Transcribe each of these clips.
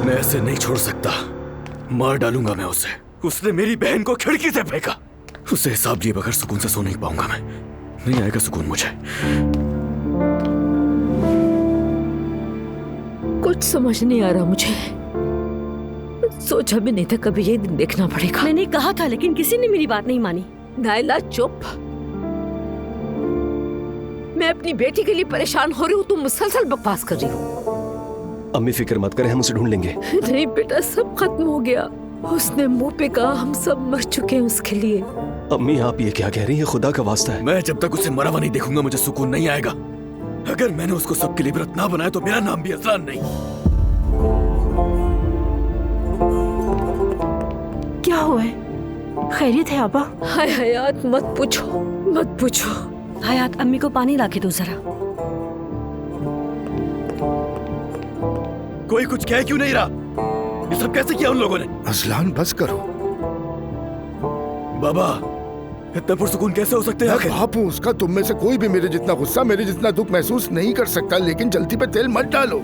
मैं ऐसे नहीं छोड़ सकता, मार डालूंगा मैं उसे। उसने मेरी बहन को खिड़की से फेंका। उसे हिसाब लिए बगैर सुकून से सो नहीं पाऊंगा मैं। नहीं आएगा सुकून मुझे। कुछ समझ नहीं आ रहा मुझे। सोचा भी नहीं था कभी ये दिन देखना पड़ेगा। मैंने कहा था लेकिन किसी ने मेरी बात नहीं मानी। नायला चुप। मैं अपनी बेटी के लिए परेशान हो रही हूँ, तुम मुसलसल बकवास कर रही हो। अम्मी फिक्र मत करें, हम उसे ढूंढ लेंगे। नहीं बेटा, सब खत्म हो गया। उसने मुंह पे कहा हम सब मर चुके हैं उसके लिए। अम्मी आप ये क्या कह रही हैं? खुदा का वास्ता है। मैं जब तक उसे मरा हुआ नहीं देखूंगा मुझे सुकून नहीं आएगा। अगर मैंने उसको सबके लिए व्रत ना बनाया तो मेरा नाम भी अजलान नहीं। क्या हुआ है? खैरियत है आबा? हाय हयात, मत पूछो मत पूछो। हयात, अम्मी को पानी लाके दो जरा। कोई कुछ कह क्यों नहीं रहा? ये सब कैसे किया उन लोगों ने? अजलान बस करो। बाबा, इतना पुरसुकून कैसे हो सकते हैं? मैं बाप हूँ उसका। तुम में से कोई भी मेरे जितना गुस्सा, मेरे जितना दुख महसूस नहीं कर सकता, लेकिन जल्दी पे तेल मत डालो।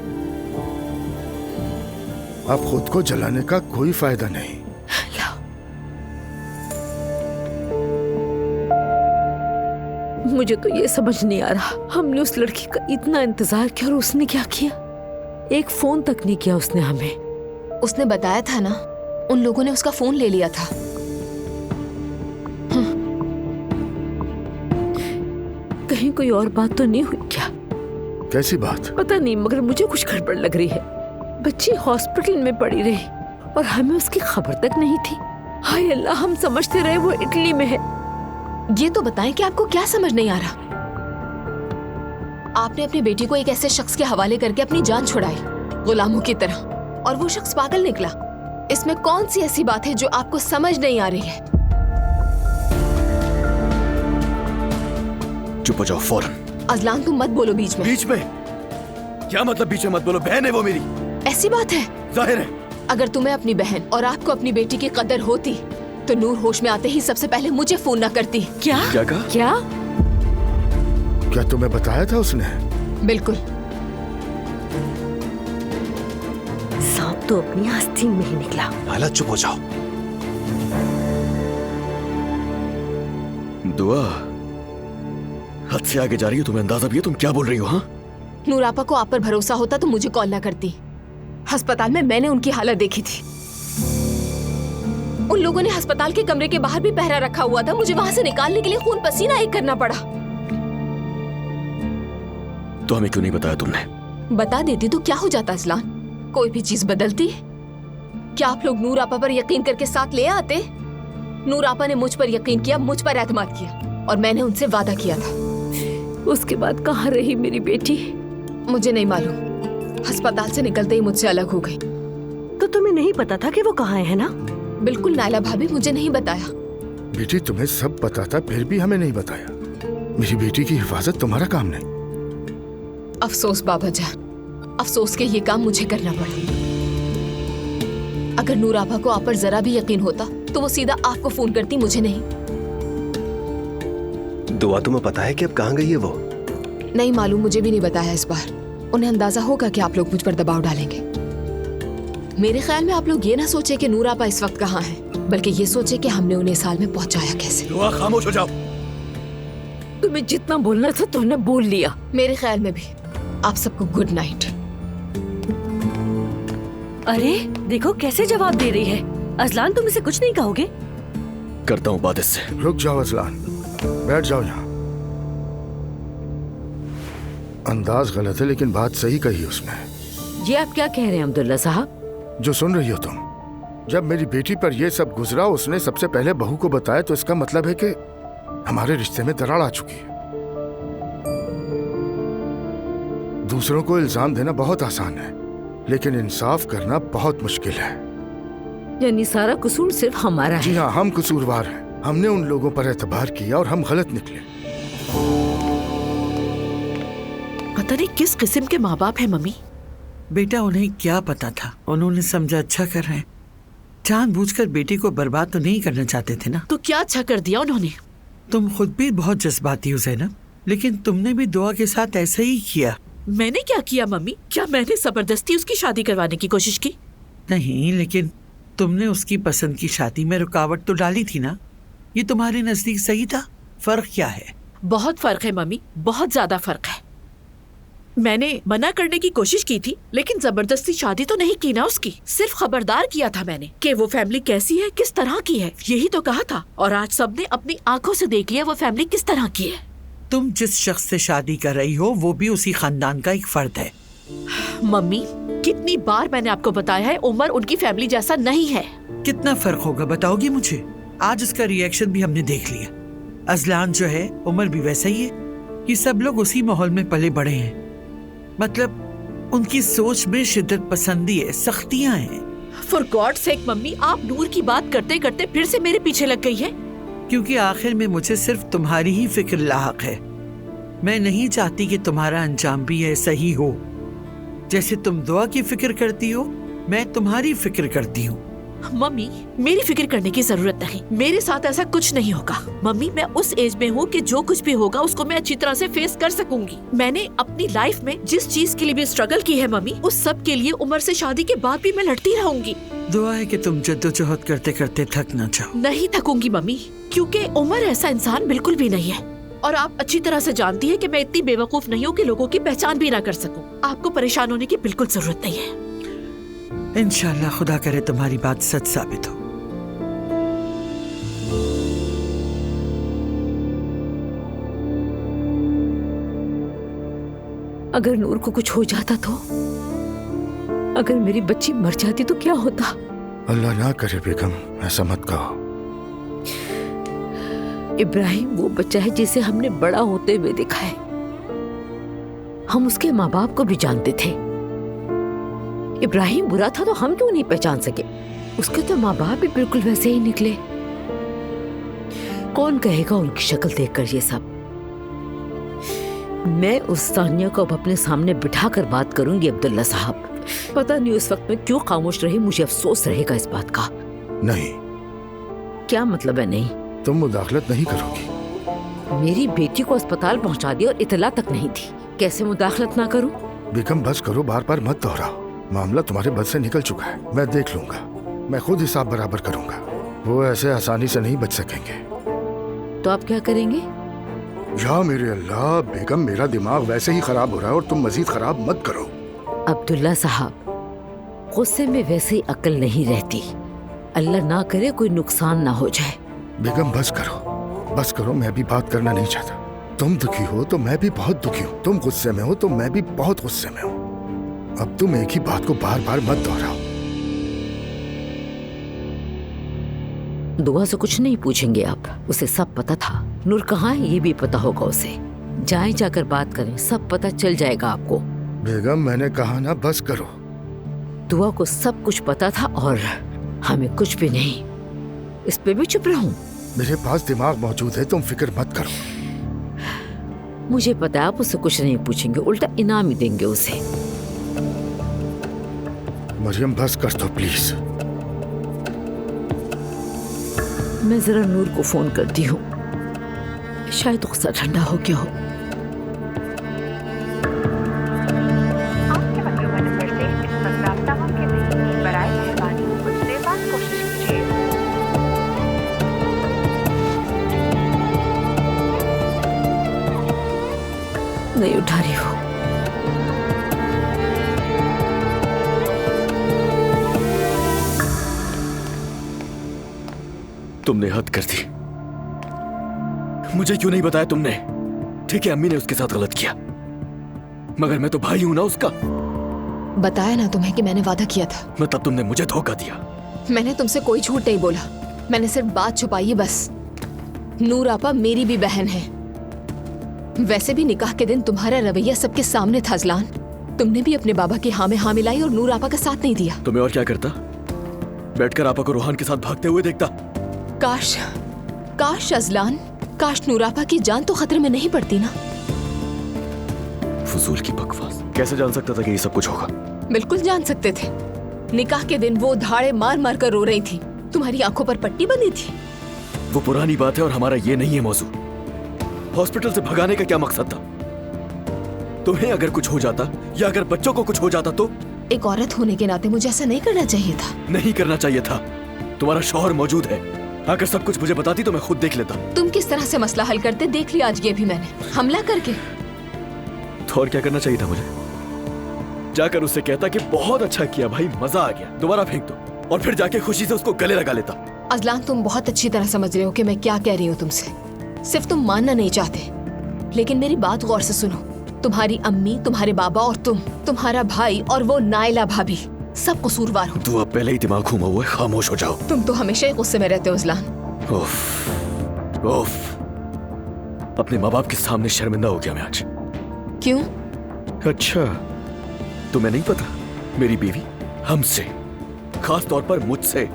अब खुद को जलाने का कोई फायदा नहीं। मुझे तो ये समझ नहीं आ रहा, हमने उस लड़की का इतना इंतजार किया और उसने क्या किया? एक फोन तक नहीं किया उसने हमें। उसने बताया था ना, उन लोगों ने उसका फोन ले लिया था। कहीं कोई और बात तो नहीं हुई क्या? कैसी बात? पता नहीं, मगर मुझे कुछ गड़बड़ लग रही है। बच्ची हॉस्पिटल में पड़ी रही और हमें उसकी खबर तक नहीं थी। हाय अल्लाह, हम समझते रहे वो इटली में है। ये तो बताएं कि आपको क्या समझ नहीं आ रहा? आपने अपनी बेटी को एक ऐसे शख्स के हवाले करके अपनी जान छुड़ाई, गुलामों की तरह, और वो शख्स पागल निकला। इसमें कौन सी ऐसी बात है जो आपको समझ नहीं आ रही है? चुप हो जाओ फौरन। अजलान, तुम मत बोलो बीच में। बीच में? क्या मतलब बीच में मत बोलो? बहन है वो मेरी। ऐसी बात है? जाहिर है। अगर तुम्हें अपनी बहन और आपको अपनी बेटी की कदर होती तो नूर होश में आते ही सबसे पहले मुझे फोन न करती। क्या क्या कहा? क्या तुम्हें बताया था उसने? बिल्कुल। सांप तो अपनी आस्तीन में ही निकला। नायला चुप हो जाओ। दुआ हद से आगे जा रही हो। तुम्हें अंदाजा भी है तुम क्या बोल रही हो? हाँ, नूर आपा को आप पर भरोसा होता तो मुझे कॉल न करती। अस्पताल में मैंने उनकी हालत देखी थी। उन लोगों ने अस्पताल के कमरे के बाहर भी पहरा रखा हुआ था। मुझे वहां से निकालने के लिए खून पसीना एक करना पड़ा। तो हमें क्यों नहीं बताया तुमने? बता देती तो क्या हो जाता अजलान? कोई भी चीज बदलती है क्या? आप लोग नूर आपा पर यकीन करके साथ ले आते? नूर आपा ने मुझ पर यकीन किया, मुझ पर एतमाद किया, और मैंने उनसे वादा किया था। उसके बाद कहाँ रही मेरी बेटी? मुझे नहीं मालूम। अस्पताल से निकलते ही मुझसे अलग हो गई। तो तुम्हें नहीं पता था कि वो कहाँ है ना? बिल्कुल नायला भाभी, मुझे नहीं बताया। बेटी तुम्हें सब पता था, फिर भी हमें नहीं बताया। मेरी बेटी की हिफाजत तुम्हारा काम नहीं। अफसोस बाबा जान, अफसोस के ये काम मुझे करना पड़ा। अगर नूर आपा को आप पर जरा भी यकीन होता तो वो सीधा आपको फोन करती, मुझे नहीं। दुआ, तुम्हें पता है कि अब कहाँ गई है वो? नहीं मालूम, मुझे भी नहीं बताया इस बार। उन्हें अंदाजा होगा कि आप लोग मुझ पर दबाव डालेंगे। मेरे ख्याल में आप लोग ये ना सोचे कि नूर आपा इस वक्त कहाँ हैं, बल्कि ये सोचे कि हमने उन्हें इस हाल में पहुंचाया कैसे। दुआ खामोश हो जाओ। तुम्हें जितना बोलना था तुमने बोल लिया। मेरे ख्याल में भी। आप सबको गुड नाइट। अरे देखो कैसे जवाब दे रही है। अजलान, तुम इसे कुछ नहीं कहोगे? करता हूँ बात इससे। रुक जाओ अजलान, बैठ जाओ यहाँ। अंदाज गलत है लेकिन बात सही कही उसने। ये आप क्या कह रहे हैं अब्दुल्ला साहब? जो सुन रही हो तुम, जब मेरी बेटी पर यह सब गुजरा उसने सबसे पहले बहू को बताया, तो इसका मतलब है कि हमारे रिश्ते में दरार आ चुकी है। दूसरों को इल्जाम देना बहुत आसान है, लेकिन इंसाफ करना बहुत मुश्किल है। यानी सारा कसूर सिर्फ हमारा है? जी हाँ, हम कसूरवार हैं। हमने उन लोगों पर एतबार किया और हम गलत निकले। पता नहीं किस किस्म के माँ बाप है मम्मी। बेटा, उन्हें क्या पता था? उन्होंने समझा अच्छा कर रहे हैं। जानबूझकर बेटी को बर्बाद तो नहीं करना चाहते थे ना। तो क्या अच्छा कर दिया उन्होंने? तुम खुद भी बहुत जज्बाती हो ज़ैनब, लेकिन तुमने भी दुआ के साथ ऐसा ही किया। मैंने क्या किया मम्मी? क्या मैंने जबरदस्ती उसकी शादी करवाने की कोशिश की? नहीं, लेकिन तुमने उसकी पसंद की शादी में रुकावट तो डाली थी ना। ये तुम्हारे नजदीक सही था? फर्क क्या है? बहुत फर्क है मम्मी, बहुत ज्यादा फर्क है। मैंने मना करने की कोशिश की थी, लेकिन जबरदस्ती शादी तो नहीं की ना उसकी। सिर्फ खबरदार किया था मैंने कि वो फैमिली कैसी है, किस तरह की है, यही तो कहा था। और आज सबने अपनी आंखों से देख लिया वो फैमिली किस तरह की है। तुम जिस शख्स से शादी कर रही हो वो भी उसी खानदान का एक फर्द है। मम्मी, कितनी बार मैंने आपको बताया है, उमर उनकी फैमिली जैसा नहीं है। कितना फर्क होगा बताओगी मुझे? आज उसका रिएक्शन भी हमने देख लिया। अजलान जो है, उमर भी वैसा ही है। ये सब लोग उसी माहौल में पले बड़े हैं। मतलब उनकी सोच में शिद्दत पसंदी है, सख्तियां हैं। फॉर गॉड सेक मम्मी, आप नूर की बात करते करते फिर से मेरे पीछे लग गई है। क्योंकि आखिर में मुझे सिर्फ तुम्हारी ही फिक्र लाहक है। मैं नहीं चाहती कि तुम्हारा अंजाम भी ऐसा ही हो। जैसे तुम दुआ की फिक्र करती हो, मैं तुम्हारी फिक्र करती हूँ। मम्मी, मेरी फिक्र करने की जरूरत नहीं। मेरे साथ ऐसा कुछ नहीं होगा। मम्मी, मैं उस एज में हूँ कि जो कुछ भी होगा उसको मैं अच्छी तरह से फेस कर सकूंगी। मैंने अपनी लाइफ में जिस चीज के लिए भी स्ट्रगल की है मम्मी, उस सब के लिए उमर से शादी के बाद भी मैं लड़ती रहूंगी। दुआ है कि तुम जद्दोजहद करते करते थक ना जाओ। नहीं थकूंगी मम्मी, क्योंकि उमर ऐसा इंसान बिल्कुल भी नहीं है। और आप अच्छी तरह से जानती है कि मैं इतनी बेवकूफ नहीं हूँ कि लोगों की पहचान भी ना कर सकूं। आपको परेशान होने की बिल्कुल जरूरत नहीं है। इंशाल्लाह खुदा करे तुम्हारी बात सच साबित हो। अगर नूर को कुछ हो जाता तो, अगर मेरी बच्ची मर जाती तो क्या होता? अल्लाह ना करे बेगम, ऐसा मत कहो। इब्राहिम वो बच्चा है जिसे हमने बड़ा होते हुए देखा है। हम उसके माँ बाप को भी जानते थे। इब्राहिम बुरा था तो हम क्यों नहीं पहचान सके? उसके तो माँ बाप भी बिल्कुल वैसे ही निकले। कौन कहेगा उनकी शक्ल देखकर ये सब? मैं उस सानिया को अब अपने सामने बिठा कर बात करूंगी अब्दुल्ला साहब। पता नहीं उस वक्त में क्यों खामोश रही, मुझे अफसोस रहेगा इस बात का। नहीं। क्या मतलब है नहीं? तुम मुदाखलत नहीं करोगी? मेरी बेटी को अस्पताल पहुंचा दिया और इतला तक नहीं थी। कैसे मुदाखलत ना करूं? बेगम बस करो, बार बार मत दोहराओ। मामला तुम्हारे बस से निकल चुका है। मैं देख लूंगा, मैं खुद हिसाब बराबर करूंगा। वो ऐसे आसानी से नहीं बच सकेंगे। तो आप क्या करेंगे? या मेरे अल्लाह बेगम, मेरा दिमाग वैसे ही खराब हो रहा है और तुम मजीद खराब मत करो। अब्दुल्ला साहब, गुस्से में वैसे ही अक्ल नहीं रहती। अल्लाह ना करे कोई नुकसान ना हो जाए। बेगम बस करो, बस करो। मैं भी बात करना नहीं चाहता। तुम दुखी हो तो मैं भी बहुत दुखी हूँ। तुम गुस्से में हो तो मैं भी बहुत गुस्से में हूँ। अब तुम एक ही बात को बार बार मत दोहराओ। दुआ से कुछ नहीं पूछेंगे आप। उसे सब पता था। नूर कहाँ है ये भी पता होगा उसे। जाएं, जाकर बात करें, सब पता चल जाएगा आपको। बेगम मैंने कहा ना, बस करो। दुआ को सब कुछ पता था और हमें कुछ भी नहीं। इस पे भी चुप रहूं? मेरे पास दिमाग मौजूद है, तुम फिक्र मत करो। मुझे पता है आप उससे कुछ नहीं पूछेंगे, उल्टा इनाम ही देंगे उसे। मरियम बस कर दो प्लीज। मैं जरा नूर को फोन करती हूँ, शायद गुस्सा ठंडा हो गया हो। आपके मतलूबा नंबर से इस वक्त राब्ता मुमकिन नहीं। बराए मेहरबानी कुछ देर बाद कोशिश कीजिए। नहीं उठा रही हो। तुमने हद कर दी। मुझे क्यों नहीं बताया तुमने? ठीक है, अम्मी ने उसके साथ गलत किया, मगर मैं तो भाई हूं ना उसका। बताया ना तुम्हें कि मैंने वादा किया था। मतलब तुमने मुझे धोखा दिया। मैंने तुमसे कोई झूठ नहीं बोला, मैंने सिर्फ बात छुपाई है बस। नूर आपा मेरी भी बहन है। वैसे भी निकाह के दिन तुम्हारा रवैया सबके सामने था अजलान। तुमने भी अपने बाबा की हाँ में हाँ मिलाई और नूर आपा का साथ नहीं दिया। तो मैं और क्या करता? बैठकर आपा को रोहान के साथ भागते हुए देखता। काश काश अजलान, काश नूर आपा की जान तो खतरे में नहीं पड़ती ना। फजूल की बकवास। कैसे जान सकता था कि ये सब कुछ होगा? बिल्कुल जान सकते थे। निकाह के दिन वो धाड़े मार मार कर रो रही थी, तुम्हारी आंखों पर पट्टी बंधी थी। वो पुरानी बात है और हमारा ये नहीं है मौजू। हॉस्पिटल से भगाने का क्या मकसद था? तुम्हें अगर कुछ हो जाता या अगर बच्चों को कुछ हो जाता तो एक औरत होने के नाते मुझे ऐसा नहीं करना चाहिए था। नहीं करना चाहिए था। तुम्हारा शौहर मौजूद है, अगर सब कुछ मुझे बताती तो मैं खुद देख लेता। तुम किस तरह से मसला हल करते देख लिया आज ये भी मैंने, हमला करके। तो और क्या करना चाहिए था मुझे? जाकर उससे कहता कि बहुत अच्छा किया भाई, मजा आ गया, दोबारा फेंक दो, और फिर जाके खुशी से उसको गले लगा लेता। अजलान, तुम बहुत अच्छी तरह समझ रहे हो कि मैं क्या कह रही हूँ तुमसे, सिर्फ तुम मानना नहीं चाहते। लेकिन मेरी बात गौर से सुनो, तुम्हारी अम्मी, तुम्हारे बाबा और तुम्हारा भाई और वो नायला भाभी सब कसूरवार हो। तू अब पहले ही दिमाग घूमा हुआ है, खामोश हो जाओ। तुम तो हमेशा ही गुस्से में रहते हो अजलान। उफ, उफ। अपने माँ बाप के सामने शर्मिंदा हो गया मैं आज। क्यों? अच्छा, तुम्हें नहीं पता, मेरी बीवी हमसे, खास तौर पर मुझसे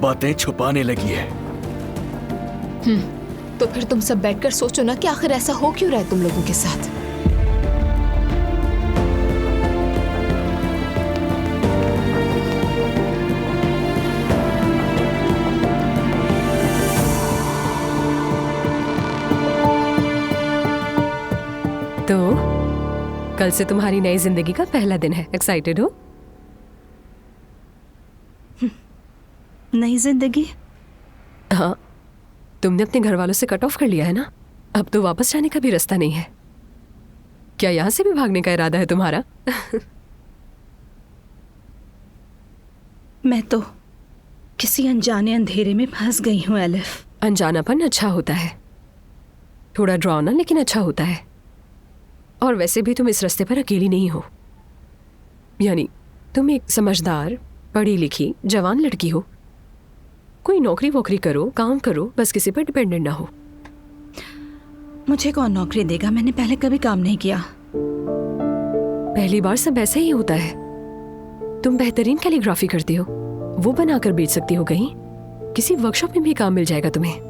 बातें छुपाने लगी है। तो फिर तुम सब बैठकर सोचो ना कि आखिर ऐसा हो क्यों रहा है तुम लोगों के साथ। तो कल से तुम्हारी नई जिंदगी का पहला दिन है, एक्साइटेड हो? नई जिंदगी? हाँ, तुमने अपने घर वालों से कट ऑफ कर लिया है ना, अब तो वापस जाने का भी रास्ता नहीं है। क्या यहाँ से भी भागने का इरादा है तुम्हारा? मैं तो किसी अनजाने अंधेरे में फंस गई हूँ एलिफ। अनजानापन अच्छा होता है, थोड़ा डरावना लेकिन अच्छा होता है। और वैसे भी तुम इस रास्ते पर अकेली नहीं हो, यानी तुम एक समझदार, पढ़ी लिखी, जवान लड़की हो। कोई नौकरी वोकरी करो, काम करो, बस किसी पर डिपेंडेंट ना हो। मुझे कौन नौकरी देगा? मैंने पहले कभी काम नहीं किया। पहली बार सब ऐसे ही होता है। तुम बेहतरीन कैलीग्राफी करती हो, वो बनाकर बेच सकती हो कहीं, किसी वर्कशॉप में भी काम मिल जाएगा तुम्हें।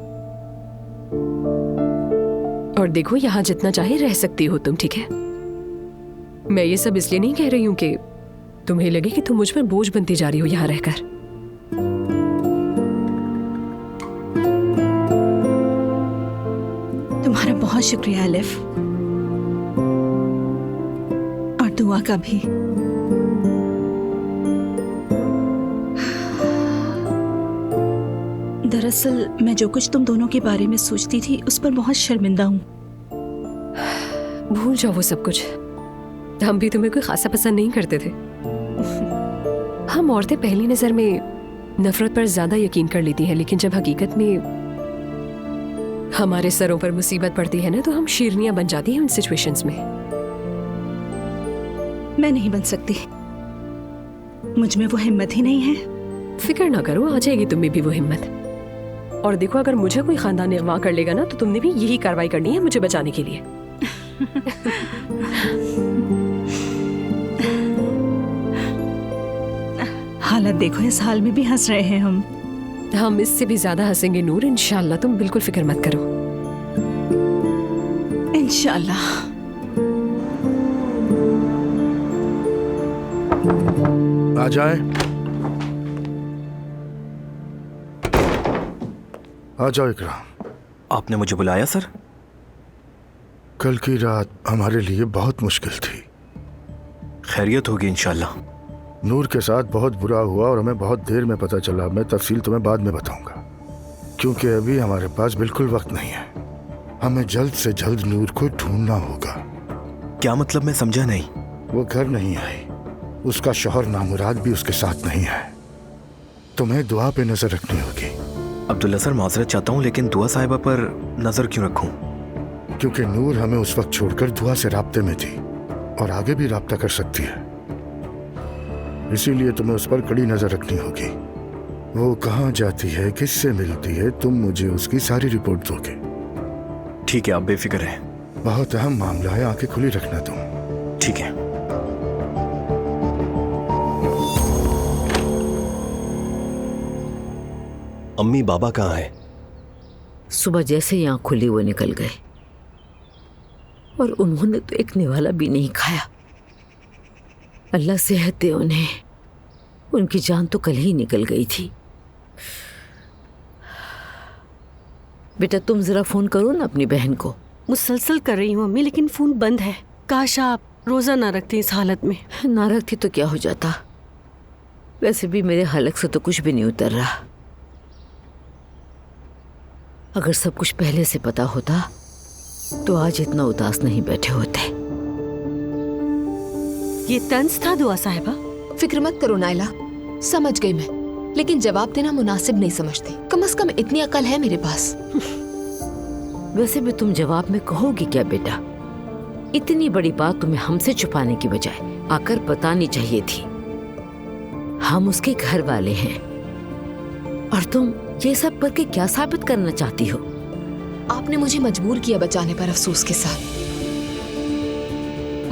और देखो, यहाँ जितना चाहे रह सकती हो तुम, ठीक है? मैं ये सब इसलिए नहीं कह रही हूँ कि तुम्हें लगे कि तुम मुझ पर बोझ बनती जा रही हो यहाँ रहकर। तुम्हारा बहुत शुक्रिया एलिफ, और दुआ का भी। दरअसल मैं जो कुछ तुम दोनों के बारे में सोचती थी उस पर बहुत शर्मिंदा हूँ। भूल जाओ वो सब कुछ। हम भी तुम्हें कोई खासा पसंद नहीं करते थे। हम औरतें पहली नजर में नफरत पर ज्यादा यकीन कर लेती हैं, लेकिन जब हकीकत में हमारे सरों पर मुसीबत पड़ती है ना, तो हम शेरनियां बन जाती हैं उन सिचुएशंस में। मैं नहीं बन सकती, मुझ में वो हिम्मत ही नहीं है। फिक्र ना करो, आ जाएगी तुम्हें भी वो हिम्मत। और देखो, अगर मुझे कोई खानदान अगवा कर लेगा ना, तो तुमने भी यही कार्रवाई करनी है मुझे बचाने के लिए। हालत देखो, इस हाल में भी हंस रहे हैं हम इससे भी ज्यादा हंसेंगे नूर, इंशाल्लाह। तुम बिल्कुल फिक्र मत करो, इंशाल्लाह। आ जाए, आ जाओ इकराम। आपने मुझे बुलाया सर? कल की रात हमारे लिए बहुत मुश्किल थी। खैरियत होगी इंशाल्लाह। नूर के साथ बहुत बुरा हुआ और हमें बहुत देर में पता चला। मैं तफसील तुम्हें बाद में बताऊंगा, क्योंकि अभी हमारे पास बिल्कुल वक्त नहीं है। हमें जल्द से जल्द नूर को ढूंढना होगा। क्या मतलब? मैं समझा नहीं। वो घर नहीं आई, उसका शौहर नामुराद भी उसके साथ नहीं है। तुम्हें दुआ पे नजर रखनी होगी। अब्दुल्ला सर, माजरत चाहता हूँ, लेकिन दुआ साहिबा पर नजर क्यों रखूं? क्योंकि नूर हमें उस वक्त छोड़कर दुआ से राब्ते में थी और आगे भी राब्ता कर सकती है, इसीलिए तुम्हें उस पर कड़ी नजर रखनी होगी। वो कहाँ जाती है, किससे मिलती है, तुम मुझे उसकी सारी रिपोर्ट दोगे। ठीक है, आप बेफिक्र हैं। बहुत अहम मामला है, आंखें खुली रखना तुम। ठीक है। अम्मी बाबा कहाँ है? सुबह जैसे ही आँख खुली वो निकल गए, और उन्होंने तो एक निवाला भी नहीं खाया। अल्लाह सेहत दे उन्हें, उनकी जान तो कल ही निकल गई थी। बेटा तुम जरा फोन करो ना अपनी बहन को। मुसलसल कर रही हूँ अम्मी, लेकिन फोन बंद है। काश आप रोजा ना रखती इस हालत में। ना रखती तो क्या हो जाता, वैसे भी मेरे हलक से तो कुछ भी नहीं उतर रहा। अगर सब कुछ पहले से पता होता तो आज इतना उदास नहीं बैठे होते। ये तंज था दुआ साहिबा। फिक्र मत करो नायला, समझ गई मैं, लेकिन जवाब देना मुनासिब नहीं समझती। कम से कम इतनी अकल है मेरे पास। वैसे भी तुम जवाब में कहोगी क्या बेटा? इतनी बड़ी बात तुम्हें हमसे छुपाने की बजाय आकर बतानी चाहिए थी। हम उसके घर वाले हैं और तुम ये सब करके क्या साबित करना चाहती हो? आपने मुझे मजबूर किया बचाने पर अफसोस के साथ।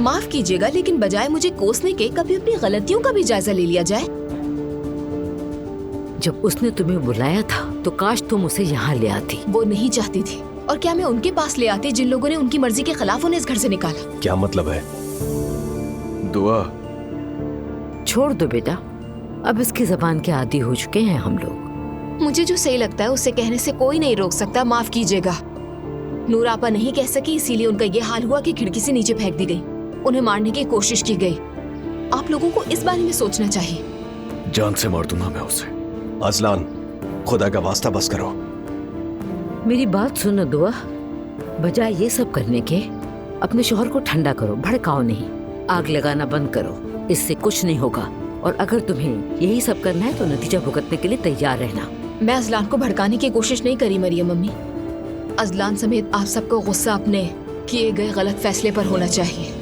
माफ कीजिएगा, लेकिन बजाय मुझे कोसने के कभी अपनी गलतियों का भी जायजा ले लिया जाए। जब उसने तुम्हें बुलाया था तो काश तुम उसे यहाँ ले आती। वो नहीं चाहती थी, और क्या मैं उनके पास ले आती जिन लोगों ने उनकी मर्जी के खिलाफ उन्हें इस घर से निकाला? क्या मतलब है? दुआ छोड़ दो बेटा, अब इसकी जबान के आदी हो चुके हैं हम लोग। मुझे जो सही लगता है उसे कहने से कोई नहीं रोक सकता। माफ कीजिएगा, नूर आपा नहीं कह सकी, इसीलिए उनका ये हाल हुआ कि खिड़की से नीचे फेंक दी गई। उन्हें मारने की कोशिश की गई। आप लोगों को इस बारे में सोचना चाहिए। जान से मार दूंगा मैं उसे। अजलान, खुदा का वास्ता बस करो। मेरी बात सुनो दुआ, बजाय ये सब करने के अपने शौहर को ठंडा करो, भड़काओ नहीं। आग लगाना बंद करो, इससे कुछ नहीं होगा। और अगर तुम्हें यही सब करना है तो नतीजा भुगतने के लिए तैयार रहना। मैं अजलान को भड़काने की कोशिश नहीं करी मरियम मम्मी। अजलान समेत आप सबको गुस्सा अपने किए गए गलत फैसले पर होना चाहिए।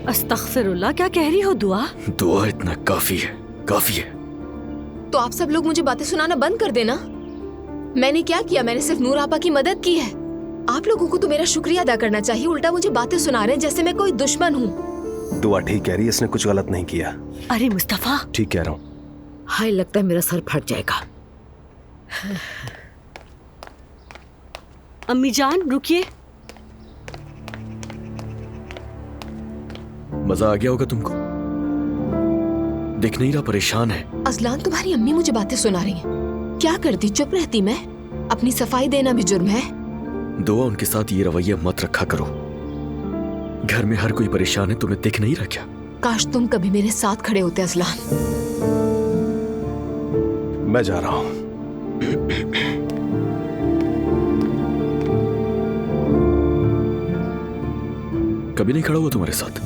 अस्तगफिरुल्लाह, क्या कह रही हो दुआ? दुआ इतना काफी है, काफी है। तो आप सब लोग मुझे बातें सुनाना बंद कर देना। मैंने क्या किया? मैंने सिर्फ नूर आपा की मदद की है। आप लोगों को तो मेरा शुक्रिया अदा करना चाहिए, उल्टा मुझे बातें सुना रहे हैं जैसे मैं कोई दुश्मन हूँ। दुआ ठीक कह रही है, इसने कुछ गलत नहीं किया। अरे मुस्तफा, ठीक कह रहा हूँ। हाय, लगता है मेरा सर फट जाएगा। अम्मी जान रुकिए। मजा आ गया होगा तुमको? दिख नहीं रहा परेशान है। अजलान, तुम्हारी अम्मी मुझे बातें सुना रही हैं। क्या करती? चुप रहती मैं? अपनी सफाई देना भी जुर्म है। दुआ, उनके साथ ये रवैया मत रखा करो। घर में हर कोई परेशान है, तुम्हें दिख नहीं रहा क्या? काश तुम कभी मेरे साथ खड़े होते अजलान। मैं जा रहा हूँ। कभी नहीं खड़ा हुआ तुम्हारे साथ?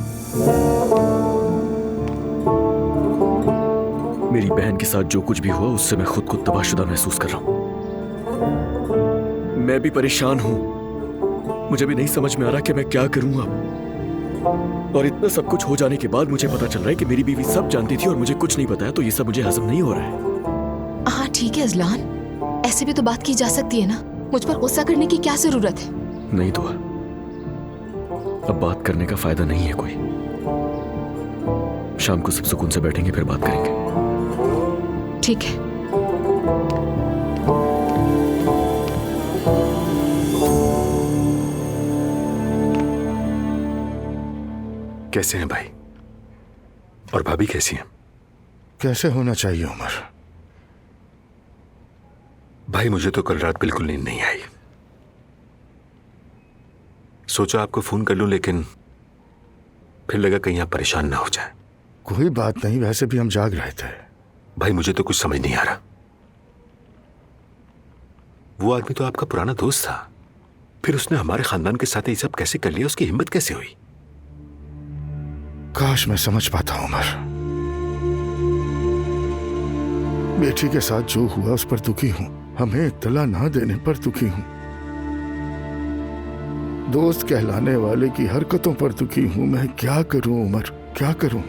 मेरी बहन के साथ जो कुछ भी हुआ उससे मैं खुद को तबाहशुदा महसूस कर रहा हूं। मैं भी परेशान हूं। मुझे भी नहीं समझ में आ रहा कि मैं क्या करूं अब। और इतना सब कुछ हो जाने के बाद मुझे पता चल रहा है कि मेरी बीवी सब जानती थी और मुझे कुछ नहीं बताया, तो ये सब मुझे हजम नहीं हो रहा है। हाँ ठीक है अजलान, ऐसे भी तो बात की जा सकती है ना। मुझ पर गुस्सा करने की क्या जरूरत है? नहीं दुआ, अब बात करने का फायदा नहीं है कोई। शाम को सब सुकून से बैठेंगे, फिर बात करेंगे। ठीक है। कैसे हैं भाई? और भाभी कैसी हैं? कैसे होना चाहिए उमर? भाई मुझे तो कल रात बिल्कुल नींद नहीं आई। सोचा आपको फोन कर लूं, लेकिन फिर लगा कहीं आप परेशान ना हो जाए। कोई बात नहीं, वैसे भी हम जाग रहे थे। भाई मुझे तो कुछ समझ नहीं आ रहा। वो आदमी तो आपका पुराना दोस्त था, फिर उसने हमारे खानदान के साथ ये सब कैसे कर लिया? उसकी हिम्मत कैसे हुई? काश मैं समझ पाता उमर। बेटी के साथ जो हुआ उस पर दुखी हूं, हमें इत्तला ना देने पर दुखी हूं, दोस्त कहलाने वाले की हरकतों पर दुखी हूं। मैं क्या करूं उमर, क्या करूं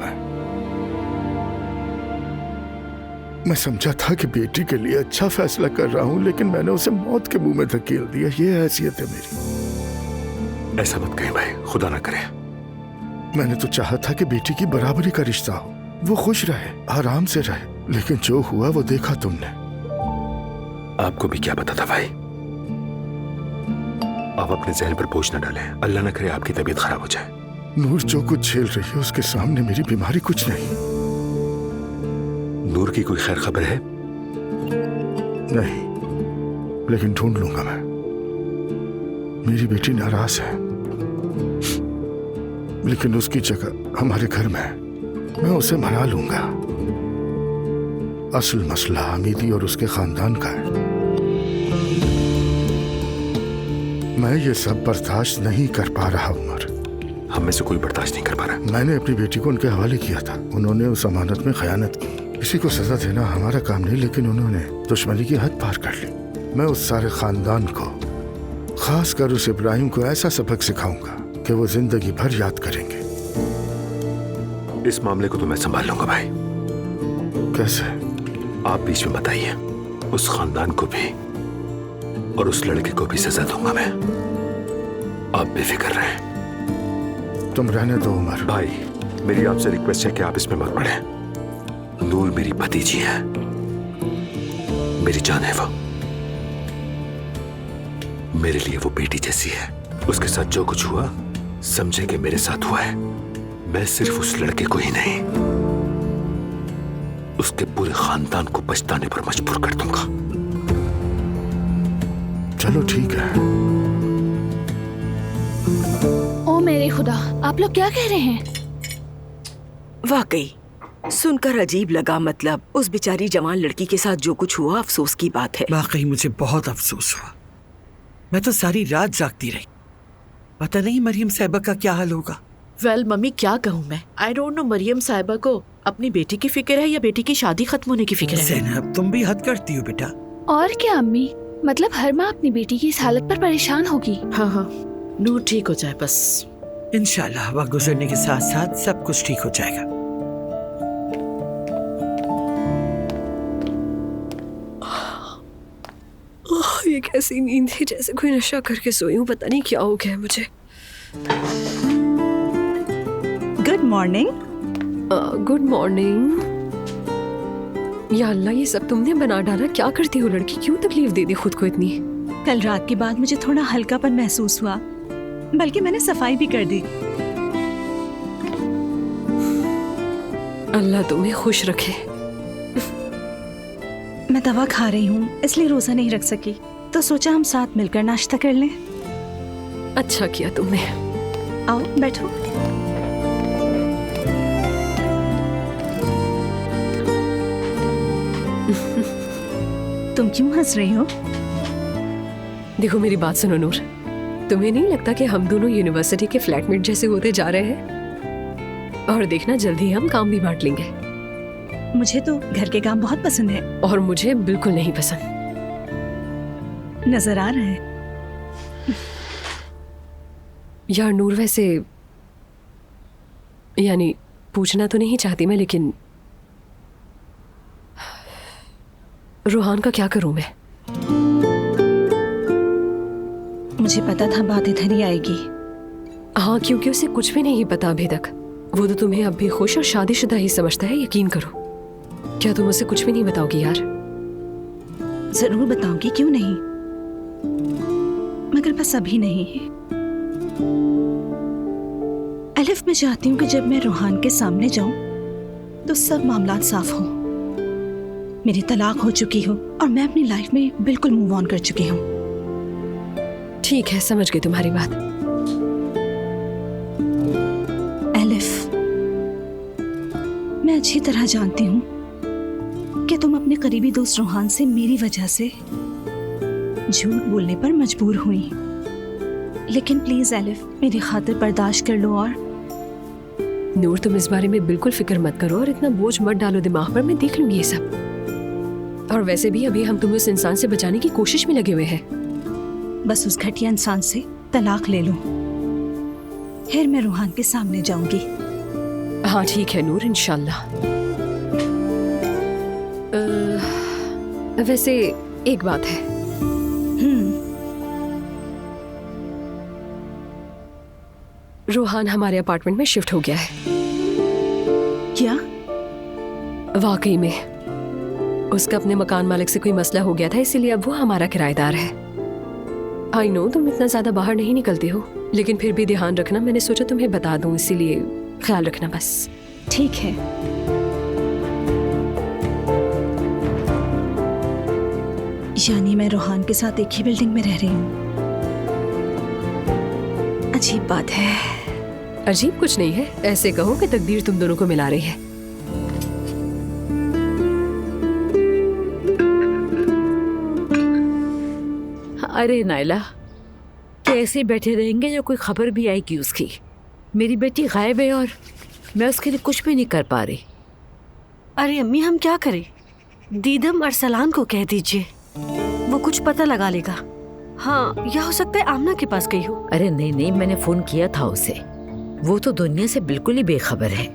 मैं समझा था कि बेटी के लिए अच्छा फैसला कर रहा हूं, लेकिन मैंने उसे मौत के मुंह में धकेल दिया। ये हैसियत है मेरी। ऐसा मत कहें भाई, खुदा ना करे। मैंने तो चाहा था कि बेटी की बराबरी का रिश्ता हो, वो खुश रहे, आराम से रहे, लेकिन जो हुआ वो देखा तुमने। आपको भी क्या पता था भाई? आप अपने जहन पर बोझ न डालें। अल्लाह न करे आपकी तबीयत खराब हो जाए। नूर जो कुछ झेल रही है उसके सामने मेरी बीमारी कुछ नहीं। नूर की कोई खैर खबर है? नहीं, लेकिन ढूंढ लूंगा मैं। मेरी बेटी नाराज है, लेकिन उसकी जगह हमारे घर में है। मैं उसे मना लूंगा। असल मसला हमीदी और उसके खानदान का है। मैं ये सब बर्दाश्त नहीं कर पा रहा उमर। हम में से कोई बर्दाश्त नहीं कर पा रहा। मैंने अपनी बेटी को उनके हवाले किया था, उन्होंने उस अमानत में खयानत की। किसी को सजा देना हमारा काम नहीं, लेकिन उन्होंने दुश्मनी की हद पार कर ली। मैं उस सारे खानदान को, खासकर उस इब्राहिम को ऐसा सबक सिखाऊंगा कि वो जिंदगी भर याद करेंगे। इस मामले को तो मैं संभाल लूंगा भाई। कैसे? आप बीच में बताइए। उस खानदान को भी और उस लड़के को भी सजा दूंगा मैं। आप बेफिक्र रहें। तुम रहने दो उमर। भाई, मेरी आपसे रिक्वेस्ट है कि आप इसमें मत पड़े। नूर मेरी भतीजी है, मेरी जान है वो। मेरे लिए वो बेटी जैसी है। उसके साथ जो कुछ हुआ समझे कि मेरे साथ हुआ है। मैं सिर्फ उस लड़के को ही नहीं, उसके पूरे खानदान को पछताने पर मजबूर कर दूंगा। चलो ठीक है। ओ मेरे खुदा, आप लोग क्या कह रहे हैं? वाकई सुनकर अजीब लगा। मतलब उस बेचारी जवान लड़की के साथ जो कुछ हुआ अफसोस की बात है। वाकई मुझे बहुत अफसोस हुआ। मैं तो सारी रात जागती रही। पता नहीं मरियम साहिबा का क्या हाल होगा। वेल मम्मी, क्या कहूँ मैं। आई डोंट नो मरियम साहिबा को अपनी बेटी की फिक्र है या बेटी की शादी खत्म होने की फिक्र है। ज़ैनब, तुम भी हद करती हो बेटा। और क्या अम्मी, मतलब हर माँ अपनी बेटी की इस हालत पर परेशान होगी। हाँ हाँ, नूर ठीक हो जाए बस। इंशाल्लाह वक्त गुजरने के साथ साथ सब कुछ ठीक हो जाएगा। ये कैसी नींद है, जैसे कोई नशा करके सोई हूँ। पता नहीं क्या हो गया है मुझे। Good morning. Good morning. या अल्लाह, ये सब तुमने बना डाला। क्या करती हो लड़की, क्यों तकलीफ दे दी खुद को इतनी? कल रात के बाद मुझे थोड़ा हल्कापन महसूस हुआ, बल्कि मैंने सफाई भी कर दी। अल्लाह तुम्हें खुश रखे। मैं दवा खा रही हूँ, इसलिए रोजा नहीं रख सकी, तो सोचा हम साथ मिलकर नाश्ता कर लें। अच्छा किया तुमने। आओ बैठो। तुम क्यों हंस रही हो? देखो मेरी बात सुनो नूर, तुम्हें नहीं लगता कि हम दोनों यूनिवर्सिटी के फ्लैटमेट जैसे होते जा रहे हैं? और देखना जल्दी हम काम भी बांट लेंगे। मुझे तो घर के काम बहुत पसंद है। और मुझे बिल्कुल नहीं पसंद। नजर आ रहा है। यार नूर, वैसे यानी पूछना तो नहीं चाहती मैं, लेकिन रोहान का क्या करूं मैं? मुझे पता था बात इधर ही आएगी। हाँ, क्योंकि उसे कुछ भी नहीं पता अभी तक। वो तो तुम्हें अब भी खुश और शादीशुदा ही समझता है, यकीन करो। क्या तुम उसे कुछ भी नहीं बताओगी यार? जरूर बताऊंगी, क्यों नहीं, मगर बस अभी नहीं। अलिफ, मैं चाहती हूँ कि जब मैं रोहान के सामने जाऊं तो सब मामलात साफ हों। मेरी तलाक हो चुकी हो और मैं अपनी लाइफ में बिल्कुल मूव ऑन कर चुकी हूँ। ठीक है, समझ गई तुम्हारी बात। अलिफ, मैं अच्छी तरह जानती हूँ कि तुम अपने करीबी दोस्त रोहान से मेरी वजह से झूठ बोलने पर मजबूर हुई, लेकिन प्लीज अलिफ, मेरी खातिर बर्दाश्त कर लो। और नूर, तुम इस बारे में बिल्कुल फिक्र मत करो और इतना बोझ मत डालो दिमाग पर। मैं देख लूंगी ये सब। और वैसे भी अभी हम तुम्हें उस इंसान से बचाने की कोशिश में लगे हुए हैं। बस उस घटिया इंसान से तलाक ले लूं, फिर मैं रोहान के सामने जाऊंगी। हाँ ठीक है नूर, इंशाल्लाह। वैसे एक बात है। रोहान हमारे अपार्टमेंट में शिफ्ट हो गया है। क्या? वाकई में उसका अपने मकान मालिक से कोई मसला हो गया था, इसीलिए अब वो हमारा किराएदार है। आई नो तुम इतना ज्यादा बाहर नहीं निकलते हो, लेकिन फिर भी ध्यान रखना, मैंने सोचा तुम्हें बता दूं, इसीलिए ख्याल रखना बस। ठीक है। यानी मैं रोहान के साथ एक ही बिल्डिंग में रह रही हूँ। अजीब बात है। अजीब कुछ नहीं है, ऐसे कहो कि तकदीर तुम दोनों को मिला रही है। अरे नायला, कैसे बैठे रहेंगे जो कोई खबर भी आएगी उसकी? मेरी बेटी गायब है और मैं उसके लिए कुछ भी नहीं कर पा रही। अरे अम्मी, हम क्या करें? दीदम अरसलान को कह दीजिए, वो कुछ पता लगा लेगा। हाँ, या हो सकता है आमना के पास गई हो। अरे नहीं नहीं, मैंने फोन किया था उसे। वो तो दुनिया से बिल्कुल ही बेखबर है।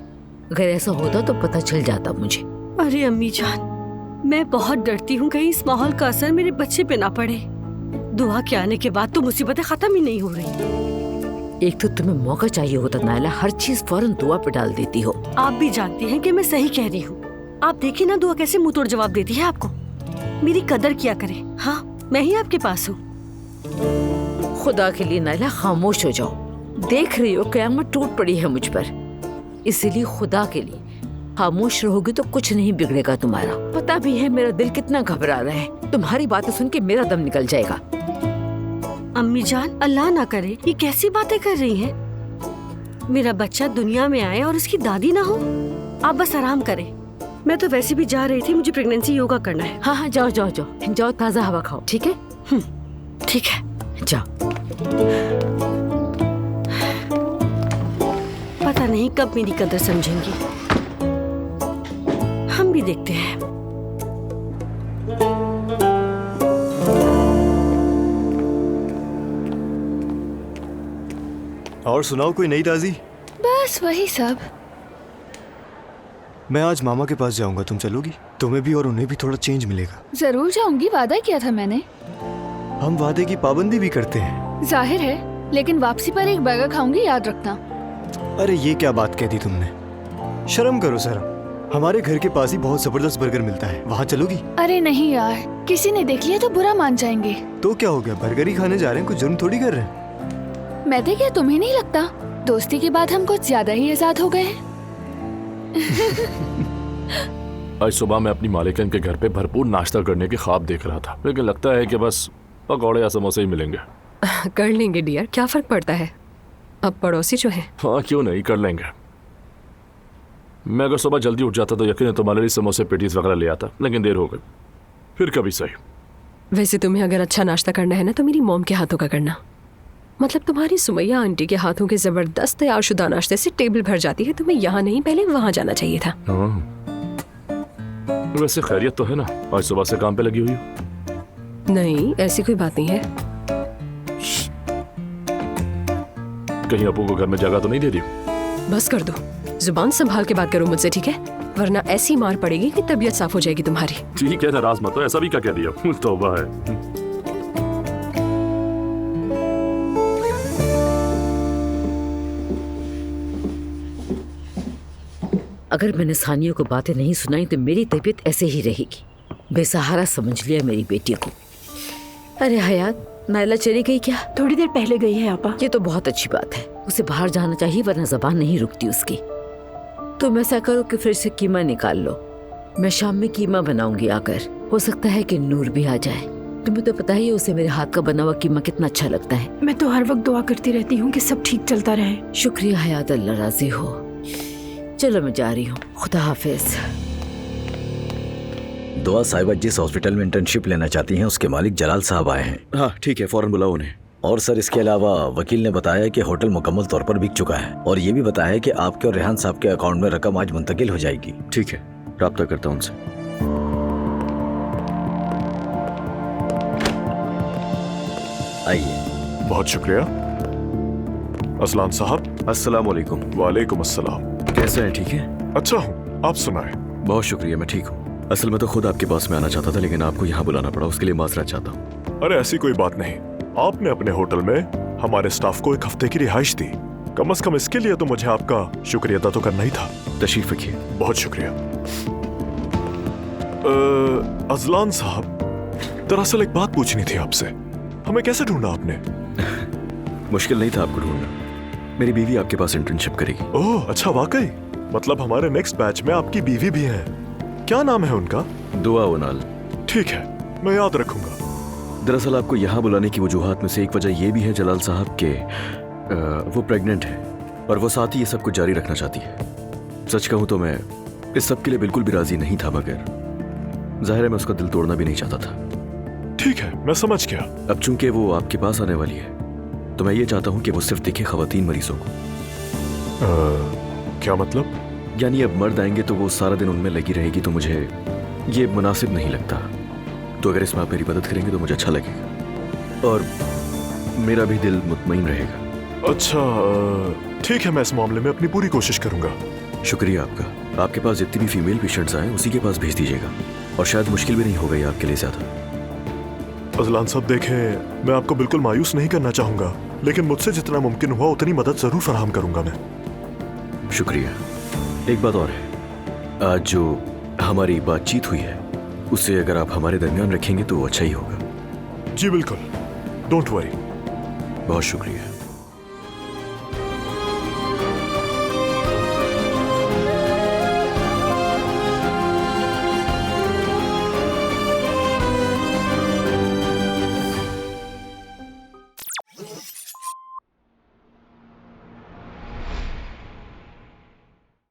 अगर ऐसा होता तो पता चल जाता मुझे। अरे अम्मी जान, मैं बहुत डरती हूँ कहीं इस माहौल का असर मेरे बच्चे पे ना पड़े। दुआ के आने के बाद तो मुसीबतें खत्म ही नहीं हो रही। एक तो तुम्हें मौका चाहिए होता नायला, हर चीज फौरन दुआ पे डाल देती हो। आप भी जानती हैं कि मैं सही कह रही हूँ। आप देखिए ना दुआ कैसे मुंह तोड़ जवाब देती है आपको। मेरी कदर किया करे। हाँ, मैं ही आपके पास हूँ। खुदा के लिए नायला खामोश हो जाओ। देख रही हो क़यामत टूट पड़ी है मुझ पर, इसीलिए खुदा के लिए खामोश रहोगी तो कुछ नहीं बिगड़ेगा तुम्हारा। पता भी है मेरा दिल कितना घबरा रहा है। तुम्हारी बातें सुन के मेरा दम निकल जाएगा। अम्मी जान, अल्लाह ना करे, ये कैसी बातें कर रही हैं? मेरा बच्चा दुनिया में आए और उसकी दादी ना हो। आप बस आराम करें। मैं तो वैसे भी जा रही थी, मुझे प्रेगनेंसी योगा करना है। हाँ हाँ, जाओ जाओ जाओ जाओ, ताज़ा हवा खाओ। ठीक है? ठीक है, जाओ। पता नहीं कब मेरी कदर समझेंगी। हम भी देखते हैं। और सुनाओ, कोई नई ताज़ी? बस वही सब। मैं आज मामा के पास जाऊंगा, तुम चलोगी? तुम्हें भी और उन्हें भी थोड़ा चेंज मिलेगा। जरूर जाऊंगी, वादा किया था मैंने। हम वादे की पाबंदी भी करते हैं। जाहिर है, लेकिन वापसी पर एक बर्गर खाऊंगी, याद रखना। अरे ये क्या बात कह दी तुमने? शर्म करो सर, हमारे घर के पास ही बहुत जबरदस्त बर्गर मिलता है, वहाँ चलोगी? अरे नहीं यार, किसी ने देख लिया तो बुरा मान जाएंगे। तो क्या हो गया, बर्गर ही खाने जा रहे हैं, कुछ जुर्म थोड़ी कर रहे हैं। मैं थे क्या, तुम्हें नहीं लगता दोस्ती के बाद हम कुछ ज्यादा ही आजाद हो गए हैं? आज सुबह मैं अपनी मालिकन के घर पे भरपूर नाश्ता करने के ख्वाब देख रहा था, लेकिन लगता है कि बस पकौड़े या समोसे ही मिलेंगे। कर लेंगे डियर, क्या फर्क पड़ता है, अब पड़ोसी जो है। हाँ क्यों नहीं, कर लेंगे। मैं अगर सुबह जल्दी उठ जाता तो यकीन है तुम्हारे लिए समोसे पेटीज वगैरह ले आता, लेकिन देर हो गई। फिर कभी सही। वैसे तुम्हें अगर अच्छा नाश्ता करना है ना तो मेरी मॉम के हाथों का करना। मतलब तुम्हारी सुमैया आंटी के हाथों के जबरदस्त तैयारशुदा नाश्ते से टेबल भर जाती है। तुम्हें यहाँ नहीं, पहले वहाँ जाना चाहिए था। वैसे खैरियत तो है ना, आज सुबह से काम पे लगी हुई हो? नहीं, ऐसी कोई बात नहीं है। कहीं अपू को घर में जगह तो नहीं दे दी? बस कर दो, जुबान संभाल के बात करो मुझसे, ठीक है? वरना ऐसी मार पड़ेगी कि तबीयत साफ हो जाएगी तुम्हारी। ठीक है, नाराज मत हो, ऐसा भी क्या कह दिया? तौबा है। अगर मैंने सानिया को बातें नहीं सुनाई तो मेरी तबीयत ऐसे ही रहेगी। बेसहारा समझ लिया मेरी बेटी को। अरे हयात, नायला चली गई क्या? थोड़ी देर पहले गई है आपा। ये तो बहुत अच्छी बात है, उसे बाहर जाना चाहिए वरना जबान नहीं रुकती उसकी। तुम ऐसा करो कि फिर से कीमा निकाल लो, मैं शाम में कीमा बनाऊंगी आकर। हो सकता है कि नूर भी आ जाए। तुम्हें तो पता ही है उसे मेरे हाथ का बना हुआ कीमा कितना अच्छा लगता है। मैं तो हर वक्त दुआ करती रहती हूँ कि सब ठीक चलता रहे। शुक्रिया हयात, अल्लाह राजी हो। चलो मैं जा रही हूँ, खुदा हाफिज। दुआ साहिबा जिस हॉस्पिटल में इंटर्नशिप लेना चाहती हैं उसके मालिक जलाल साहब आए हैं। हाँ ठीक है, फौरन बुलाओ उन्हें। और सर इसके अलावा वकील ने बताया कि होटल मुकम्मल तौर पर बिक चुका है और ये भी बताया कि आपके और रेहान साहब के अकाउंट में रकम आज मुंतकिल हो जाएगी। ठीक है, राब्ता करता हूँ उनसे। आइए। बहुत शुक्रिया। असलान साहब। अस्सलाम वालेकुम। वालेकुम अस्सलाम। कैसे हैं? ठीक है? अच्छा हूँ, आप सुनाएं। बहुत शुक्रिया, मैं ठीक हूँ। असल में तो खुद आपके पास में आना चाहता था, लेकिन आपको यहाँ बुलाना पड़ा, उसके लिए माजरत चाहता हूँ। अरे ऐसी कोई बात नहीं, आपने अपने होटल में हमारे स्टाफ को एक हफ्ते की रिहाइश दी, कम से कम इसके लिए तो मुझे आपका शुक्रिया अदा तो करना ही था। तशरीफ रखिए। बहुत शुक्रिया। अजलान साहब, दरअसल एक बात पूछनी थी आपसे। हमें कैसे ढूंढा आपने? मुश्किल नहीं था आपको ढूंढना, मेरी बीवी आपके पास इंटर्नशिप करेगी। ओह अच्छा, वाकई? मतलब हमारे नेक्स्ट बैच में आपकी बीवी भी है। क्या नाम है उनका? दुआ उनाल। ठीक है, मैं याद रखूंगा। दरअसल आपको यहाँ बुलाने की वजूहात में से एक वजह यह भी है जलाल साहब के वो प्रेग्नेंट है और वो साथ ही ये सब कुछ जारी रखना चाहती है। सच कहूँ तो मैं इस सब के लिए बिल्कुल भी राजी नहीं था, मगर जाहिर है मैं उसका दिल तोड़ना भी नहीं चाहता था। ठीक है, मैं समझ गया। अब चूंकि वो आपके पास आने वाली है तो मैं ये चाहता हूँ कि वो सिर्फ देखे खवातीन मरीजों को। क्या मतलब? यानी अब मर्द आएंगे तो वो सारा दिन उनमें लगी रहेगी, तो मुझे ये मुनासिब नहीं लगता। तो अगर इसमें आप मेरी मदद करेंगे तो मुझे अच्छा लगेगा और मेरा भी दिल मुतमईन रहेगा। अच्छा, ठीक है, मैं इस मामले में अपनी पूरी कोशिश करूंगा। शुक्रिया आपका। आपके पास जितनी भी फीमेल पेशेंट्स आए उसी के पास भेज दीजिएगा, और शायद मुश्किल भी नहीं हो गई आपके लिए ज्यादा। अजलान साहब देखें, मैं आपको बिल्कुल मायूस नहीं करना चाहूंगा, लेकिन मुझसे जितना मुमकिन हुआ उतनी मदद जरूर फराहम करूंगा मैं। शुक्रिया। एक बात और है, आज जो हमारी बातचीत हुई है उसे अगर आप हमारे दरमियान रखेंगे तो अच्छा ही होगा। जी बिल्कुल, डोंट वरी। बहुत शुक्रिया।